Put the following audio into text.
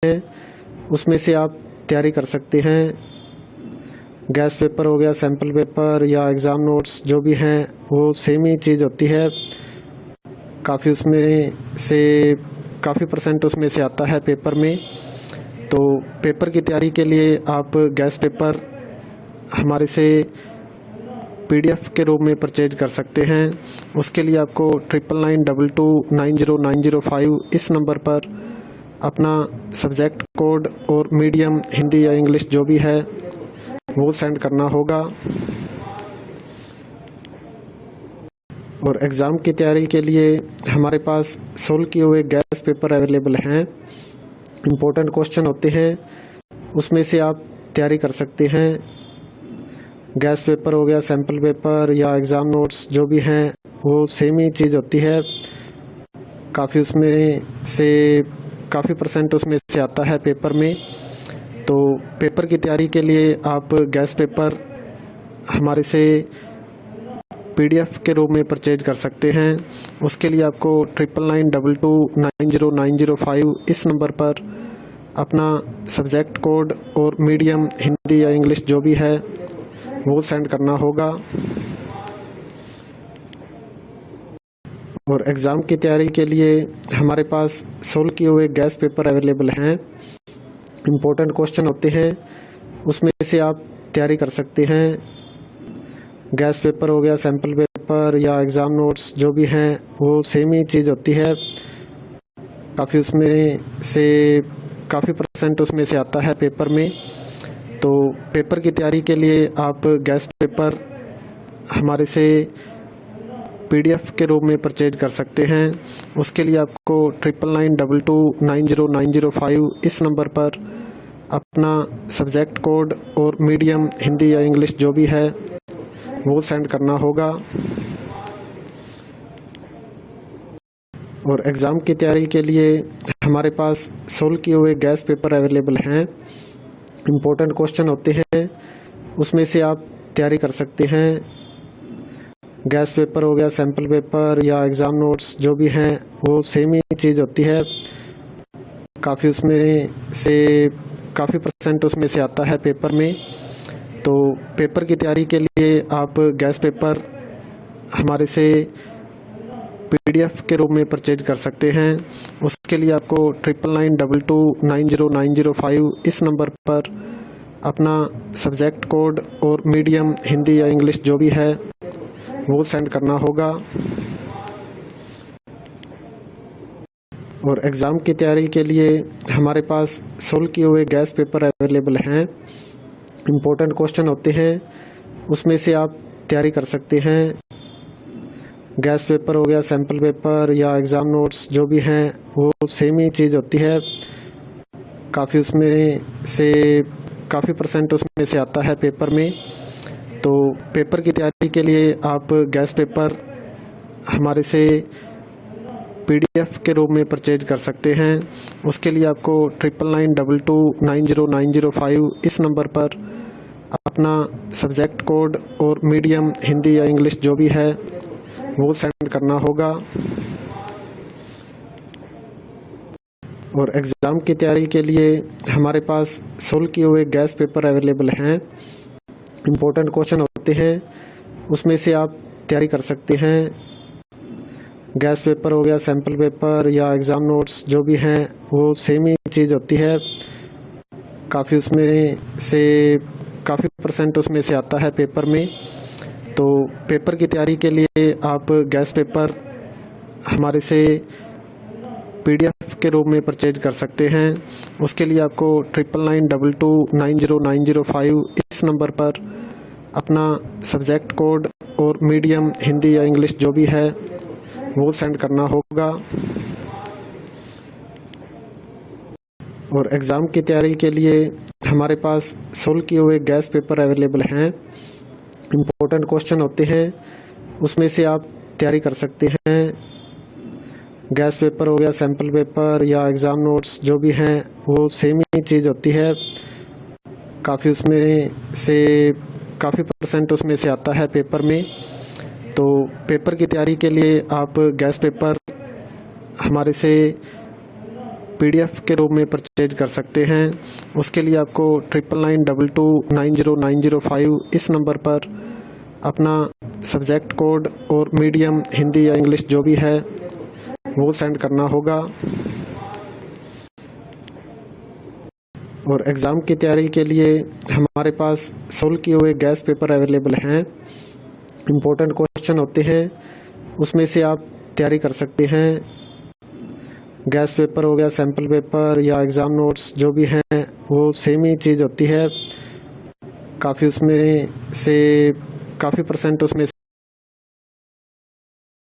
हैं उसमें से आप तैयारी कर सकते हैं। गैस पेपर हो गया, सैम्पल पेपर या एग्ज़ाम नोट्स जो भी हैं वो सेम ही चीज़ होती है। काफ़ी परसेंट उसमें से आता है पेपर में। तो पेपर की तैयारी के लिए आप गैस पेपर हमारे से PDF के रूप में परचेज कर सकते हैं। उसके लिए आपको 9992290905 इस नंबर पर अपना सब्जेक्ट कोड और मीडियम हिंदी या इंग्लिश जो भी है वो सेंड करना होगा। और एग्ज़ाम की तैयारी के लिए हमारे पास सोल्व किए हुए गैस पेपर अवेलेबल हैं। इम्पोर्टेंट क्वेश्चन होते हैं उसमें से आप तैयारी कर सकते हैं। गैस पेपर हो गया, सैम्पल पेपर या एग्ज़ाम नोट्स जो भी हैं वो सेम ही चीज़ होती है। काफ़ी परसेंट उसमें से आता है पेपर में। तो पेपर की तैयारी के लिए आप गैस पेपर हमारे से PDF के रूप में परचेज कर सकते हैं। उसके लिए आपको 9992290905 इस नंबर पर अपना सब्जेक्ट कोड और मीडियम हिंदी या इंग्लिश जो भी है वो सेंड करना होगा। और एग्ज़ाम की तैयारी के लिए हमारे पास सोल्व किए हुए गैस पेपर अवेलेबल हैं। इम्पोर्टेंट क्वेश्चन होते हैं उसमें से आप तैयारी कर सकते हैं। गैस पेपर हो गया, सैम्पल पेपर या एग्ज़ाम नोट्स जो भी हैं वो सेम ही चीज़ होती है। काफ़ी परसेंट उसमें से आता है पेपर में। तो पेपर की तैयारी के लिए आप गैस पेपर हमारे से PDF के रूप में परचेज कर सकते हैं। उसके लिए आपको 9992290905 इस नंबर पर अपना सब्जेक्ट कोड और मीडियम हिंदी या इंग्लिश जो भी है वो सेंड करना होगा। और एग्ज़ाम की तैयारी के लिए हमारे पास सोल्व किए हुए गैस पेपर अवेलेबल हैं। इम्पोर्टेंट क्वेश्चन होते हैं उसमें से आप तैयारी कर सकते हैं। गैस पेपर हो गया, सैम्पल पेपर या एग्ज़ाम नोट्स जो भी हैं वो सेम ही चीज़ होती है। काफ़ी परसेंट उसमें से आता है पेपर में। तो पेपर की तैयारी के लिए आप गैस पेपर हमारे से PDF के रूप में परचेज कर सकते हैं। उसके लिए आपको 9992290905 इस नंबर पर अपना सब्जेक्ट कोड और मीडियम हिंदी या इंग्लिश जो भी है वो सेंड करना होगा। और एग्ज़ाम की तैयारी के लिए हमारे पास सोल्व किए हुए गैस पेपर अवेलेबल हैं। इम्पोर्टेंट क्वेश्चन होते हैं उसमें से आप तैयारी कर सकते हैं। गैस पेपर हो गया, सैम्पल पेपर या एग्ज़ाम नोट्स जो भी हैं वो सेम ही चीज़ होती है। काफ़ी परसेंट उसमें से आता है पेपर में। तो पेपर की तैयारी के लिए आप गैस पेपर हमारे से PDF के रूप में परचेज कर सकते हैं। उसके लिए आपको 9992290905 इस नंबर पर अपना सब्जेक्ट कोड और मीडियम हिंदी या इंग्लिश जो भी है वो सेंड करना होगा। और एग्ज़ाम की तैयारी के लिए हमारे पास सोल्व किए हुए गैस पेपर अवेलेबल हैं। इम्पोर्टेंट क्वेश्चन होते हैं उसमें से आप तैयारी कर सकते हैं। गैस पेपर हो गया, सैम्पल पेपर या एग्ज़ाम नोट्स जो भी हैं वो सेम ही चीज़ होती है। काफ़ी परसेंट उसमें से आता है पेपर में। तो पेपर की तैयारी के लिए आप गैस पेपर हमारे से PDF के रूप में परचेज कर सकते हैं। उसके लिए आपको 9992290905 इस नंबर पर अपना सब्जेक्ट कोड और मीडियम हिंदी या इंग्लिश जो भी है वो सेंड करना होगा। और एग्ज़ाम की तैयारी के लिए हमारे पास सोल्व किए हुए गैस पेपर अवेलेबल हैं। इम्पोर्टेंट क्वेश्चन होते हैं उसमें से आप तैयारी कर सकते हैं। गैस पेपर हो गया, सैम्पल पेपर या एग्ज़ाम नोट्स जो भी हैं वो सेम ही चीज़ होती है। काफ़ी परसेंट उसमें से आता है पेपर में। तो पेपर की तैयारी के लिए आप गैस पेपर हमारे से PDF के रूप में परचेज कर सकते हैं। उसके लिए आपको 9992290905 इस नंबर पर अपना सब्जेक्ट कोड और मीडियम हिंदी या इंग्लिश जो भी है वो सेंड करना होगा। और एग्ज़ाम की तैयारी के लिए हमारे पास सोल्व किए हुए गैस पेपर अवेलेबल हैं। इम्पोर्टेंट क्वेश्चन होते हैं, उसमें से आप तैयारी कर सकते हैं। गैस पेपर हो गया, सैम्पल पेपर या एग्ज़ाम नोट्स जो भी हैं वो सेम ही चीज़ होती है। काफ़ी उसमें से काफ़ी % उसमें